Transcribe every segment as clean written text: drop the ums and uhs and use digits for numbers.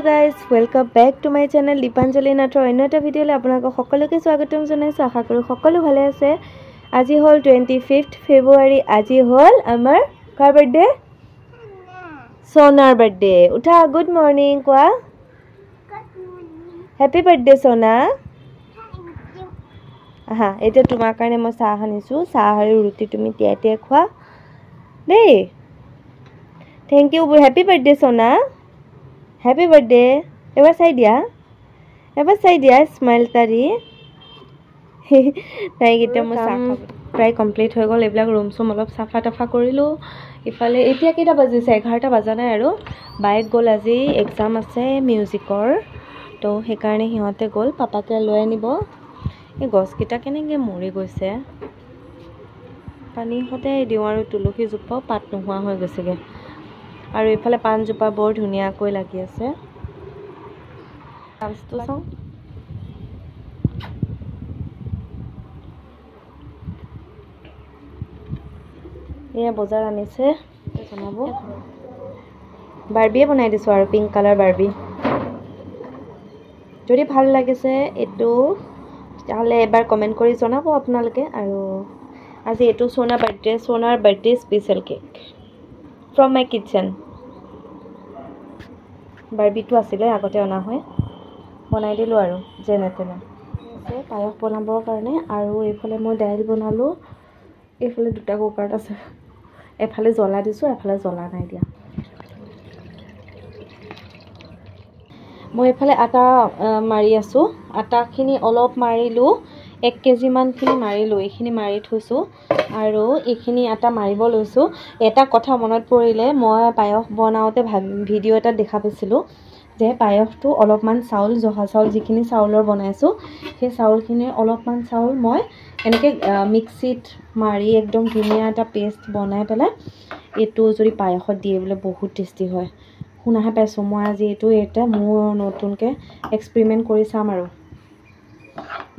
guys, welcome back to my channel Deepanjali Nathar অন্য এটা ভিডিওলে আপোনালোক সকলোকে স্বাগতম জনাইছো আশা কৰো সকলো ভালে আছে আজি হল 25th ফেব্ৰুৱাৰী আজি হল আমাৰ কাৰ বাৰ্থডে সোনাৰ বাৰ্থডে উঠা গুড মৰ্নিং কোৱা হ্যাপি বাৰ্থডে সোনা আহা এটা তোমাৰ কাৰণে মই চাহ আনিছো চাহ আৰু ৰুটি তুমি তিয়াতে খোৱা দেই থ্যাংক ইউ হ্যাপি বাৰ্থডে সোনা হ্যাপি বাৰ্থডে এবাৰ চাই দিয়া স্মাইল তাৰি তাইক এতিয়া মই চাহ প্ৰায় কমপ্লিট হৈ গ'ল এইবিলাক ৰুম চুম অলপ চাফা টাফা কৰিলোঁ ইফালে এতিয়া কেইটা বাজিছে 11টা বাজা নাই আৰু বাইক গ'ল আজি এক্সাম আছে মিউজিকৰ তো সেইকাৰণে সিহঁতে গ'ল পাপাকে লৈ আনিব এই গছকেইটা কেনেকৈ মৰি গৈছে পানী সদায় দিওঁ আৰু তুলসী জোপাও পাত নোহোৱা হৈ গৈছেগৈ আৰু ইফালে পাণজোপা বৰ ধুনীয়াকৈ লাগি আছে ডান্সটো চাওঁ এয়া বজাৰ আনিছে জনাব বাৰ্বিয়ে বনাই দিছোঁ আৰু পিংক কালাৰ বাৰ্বি যদি ভাল লাগিছে এইটো তাহলে এবাৰ কমেন্ট কৰি জনাব আপোনালোকে আৰু আজি এইটো সোনাৰ birthday special cake from my kitchen বাৰ্বিটো আছিলে আগতে অনা হয় বনাই দিলো আৰু যেনে তেনে আছে পায়স বনাবৰ কাৰণে আৰু এইফালে মই দাইল বনালো এইফালে দুটা কুকাৰত আছে এফালে জ্বলা দিছো এফালে জ্বলা নাই দিয়া মই এফালে আটা মাৰি আছো আটাখিনি অলপ মাৰিলো 1 কেজি মানখিনি মাৰিলো এইখিনি মাৰি থৈছো আৰু এইখিনি আটা মাৰিব লৈছো এটা কথা মনত পৰিলে মই পায়স বনাওতে ভিডিও এটা দেখা পাইছিলো যে পায়সটো অলপমান চাউল জহা চাউল যিখিনি চাউলৰ বনাইছো সেই চাউলখিনি অলপমান চাউল মই এনেকৈ মিক্সিত মাৰি একদম ধুনীয়া এটা পেষ্ট বনাই পেলাই এইটো যদি পায়সত দিয়ে বোলে বহুত টেষ্টি হয় শুনাহে পাইছো মই আজি এটা মোৰ নতুনকৈ এক্সপেৰিমেণ্ট কৰি চাম আৰু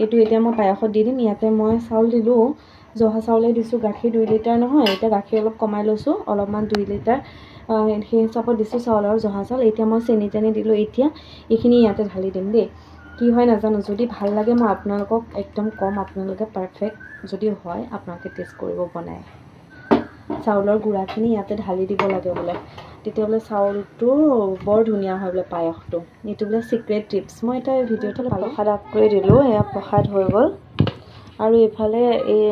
এইটো এতিয়া মই পায়সত দি দিম ইয়াতে মই চাউল দিলোঁ জহা চাউলে দিছোঁ গাখীৰ 2 লিটাৰ নহয় এতিয়া গাখীৰ অলপ কমাই লৈছোঁ অলপমান 2 লিটাৰ সেই হিচাপত দিছোঁ চাউল আৰু জহা চাউল এতিয়া মই চেনি তেনি দিলোঁ এতিয়া এইখিনি ইয়াতে ঢালি দিম দেই কি হয় নাজানো যদি ভাল লাগে মই আপোনালোকক একদম কম আপোনালোকে পাৰফেক্ট যদি হয় আপোনালোকে টেষ্ট কৰিব বনাই চাউলৰ গুড়াখিনি ইয়াতে ঢালি দিব লাগে বোলে তেতিয়াহ'লে চাউলটো বৰ ধুনীয়া হয় বোলে পায়সটো এইটো বোলে সিক্ৰেট টিপছ মই এটা ভিডিঅ'টো প্ৰসাদ আগ কৰি দিলোঁ এয়া প্ৰসাদ হৈ গ'ল আৰু এইফালে এই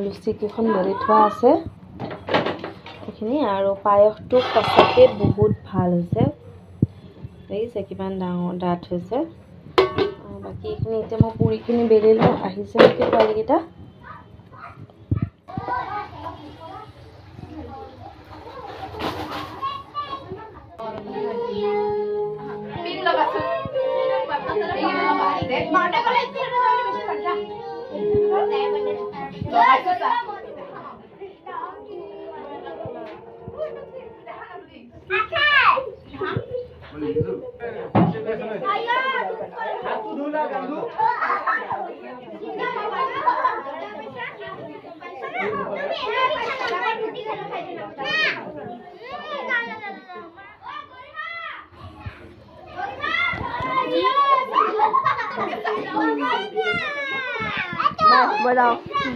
লুচি কেইখন মেলি থোৱা আছে এইখিনি আৰু পায়সটো সঁচাকৈ বহুত ভাল হৈছে দেখিছে কিমান ডাঙৰ ডাঠ হৈছে বাকী এইখিনি এতিয়া মই পুৰিখিনি বেলিলোঁ আহিছে নেকি পোৱালিকেইটা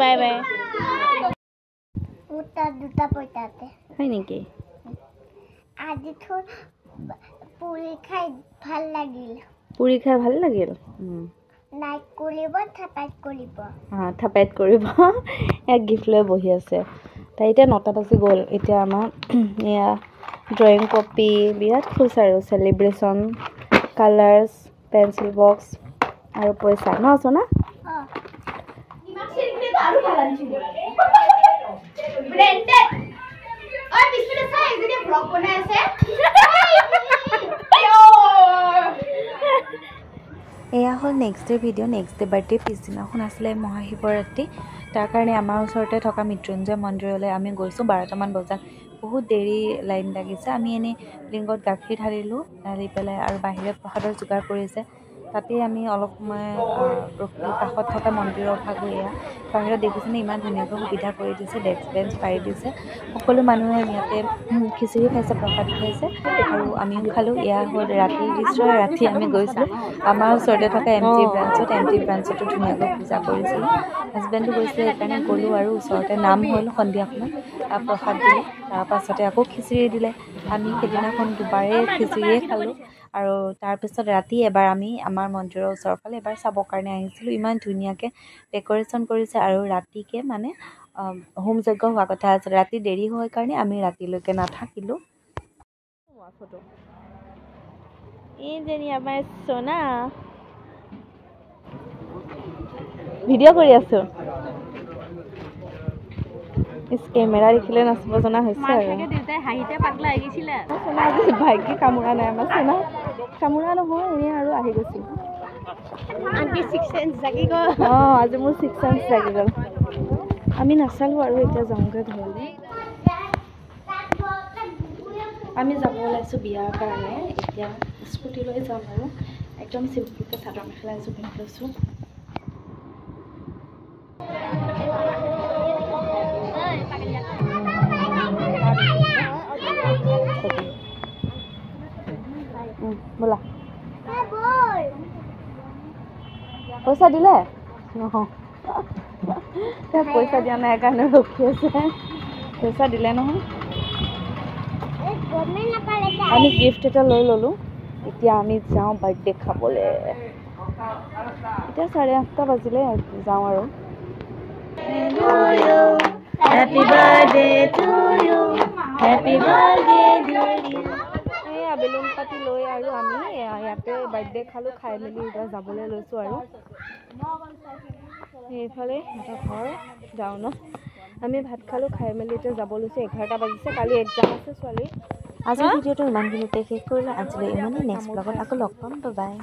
বাই বাই দুটা পইতাতে হয় নেকি আজি তো পুৰি খাই ভাল লাগিল লাইক কৰিব থাপাইট কৰিব এক গিফ্ট লৈ বহি আছে তাই এতিয়া 9টা বাজি গ'ল এতিয়া আমাৰ এয়া ড্ৰয়িং কপি বিৰাট খুচ আৰু চেলিব্ৰেশ্যন কালাৰ্ছ পেঞ্চিল বক্স আৰু পইচা ন আছো না এয়া হ'ল next day video' next day birthday পিছদিনাখন আছিলে মহাশিৱৰাত্ৰি তাৰ কাৰণে আমাৰ ওচৰতে থকা মৃত্যুঞ্জয় মন্দিৰলৈ আমি গৈছোঁ 12টামান বজাত বহুত দেৰি লাইন লাগিছে আমি এনেই লিংগত গাখীৰ ঢালিলোঁ ঢালি পেলাই আৰু বাহিৰত প্ৰসাদৰ যোগাৰ কৰিছে তাতেই আমি অলপ সময় কাষত থকা মন্দিৰৰ ভাগো এয়া বাহিৰত দেখিছেনে ইমান ধুনীয়াকৈ সুবিধা কৰি দিছে, ডেস্ক বেঞ্চ পাৰি দিছে। সকলো মানুহে ইয়াতে খিচিৰি খাইছে, প্ৰসাদ খাইছে আৰু আমিও খালোঁ। এয়া হ'ল ৰাতিৰ দৃশ্য। ৰাতি আমি গৈছিলোঁ আমাৰ ওচৰতে থকা এম টি ব্ৰাঞ্চতো ধুনীয়াকৈ পূজা কৰিছিলোঁ। হাজবেণ্ডো গৈছিলে, সেইকাৰণে গ'লোঁ আৰু ওচৰতে নাম হ'ল সন্ধিয়া সময়ত, প্ৰসাদ দিলে, তাৰপাছতে আকৌ খিচিৰি দিলে। আমি সেইদিনাখন দুবাৰেই খিচিৰিয়ে খালোঁ আৰু তাৰপিছত ৰাতি এবাৰ আমি আমাৰ মন্দিৰৰ ওচৰৰ ফালে এবাৰ চাবৰ কাৰণে আহিছিলোঁ। ইমান ধুনীয়াকৈ ডেক'ৰেশ্যন কৰিছে আৰু ৰাতিকৈ মানে হোম যজ্ঞ হোৱা কথা আছিল। ৰাতি দেৰি হয় কাৰণে আমি ৰাতিলৈকে নাথাকিলোঁ। এইজনী আমাৰ সোনা ভিডিঅ' কৰি আছোঁ। কেমেৰা দেখিলে নাচিব জনা হৈছে আৰু আজি ভাগ্যে কামোৰা নাই আমাৰ সোনা, কামোৰা নহয় এনেই আৰু আহি গৈছিল। আজি মোৰ 6 চেঞ্চ জাগি গ'ল। আমি নাচালোঁ আৰু এতিয়া যাওঁগৈ ঘৰলৈ। আমি যাব ওলাইছোঁ বিয়াৰ কাৰণে। এতিয়া স্কুটি লৈ যাম আৰু একদম চিম্পুলকৈ চাদৰ মেখেলা এযোৰ পিন্ধি লৈছোঁ। ব'লা। পইচা দিলে নহয়, পইচা দিয়া নাই কাৰণে ৰখি আছে। পইচা দিলে নহয়। আমি গিফ্ট এটা লৈ ল'লোঁ। এতিয়া আমি যাওঁ বাৰ্থডে খাবলৈ। এতিয়া 8:30 বাজিলে, যাওঁ আৰু। Happy birthday to you, happy birthday dear you। এয়া বেলুন পাতি লৈ আৰু আমি ইয়াতে বাৰ্থডে খালোঁ, খাই মেলি এতিয়া যাবলৈ লৈছোঁ আৰু সেইফালে সিহঁতৰ ঘৰ যাওঁ ন। আমি ভাত খালোঁ, খাই মেলি এতিয়া যাব লৈছোঁ। 11টা বাজিছে, কালি এক্সাম আছে ছোৱালীৰ। আজিৰ ভিডিঅ'টো ইমানখিনিতে শেষ কৰিলোঁ। আজিলৈ ইমানেই, নেক্সট ব্লগত আকৌ লগ পাম। Bye bye.